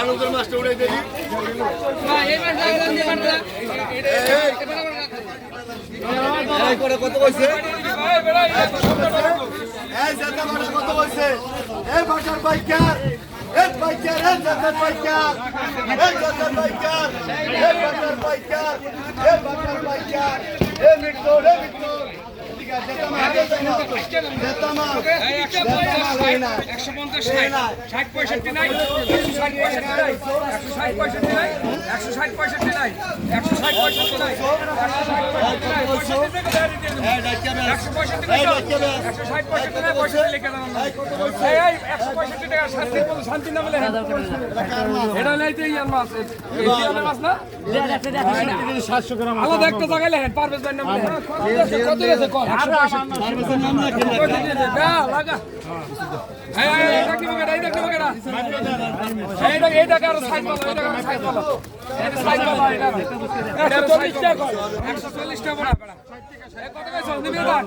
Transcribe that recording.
আনন্দের মাছটা উড়ে দেখি কত বলছে কত বলছে এই বাটার বাইকার এক বাইকার এক জাতের বাইকার এক জাতের বাইকার এক বাটার বাইকার এক বাটার বাইকার এ মিট্টর এ মিট্টর ঠিক আছে জেতা মাল 150 60 65 নাই 160 65 নাই 160 65 নাই 160 65 নাই 160 65 নাই 160 টাকা শান্তি না বলে এটা লাইতে ইয়ার মাছ এই মাছ না 700 গ্রাম আলাদা একটা জায়গায় লেখেন পারভেজ ভাই নাম কত আছে কত পারভেজের নাম না খেলে লাগা এই এটা কি বগড়া এটা কি বগড়া এইটা কারো সাইজ বলো এটা কারো সাইজ বলো এটা সাইজ বলো এটা 140 টাকা 140 টাকা বড়া কত কইছো নিবি না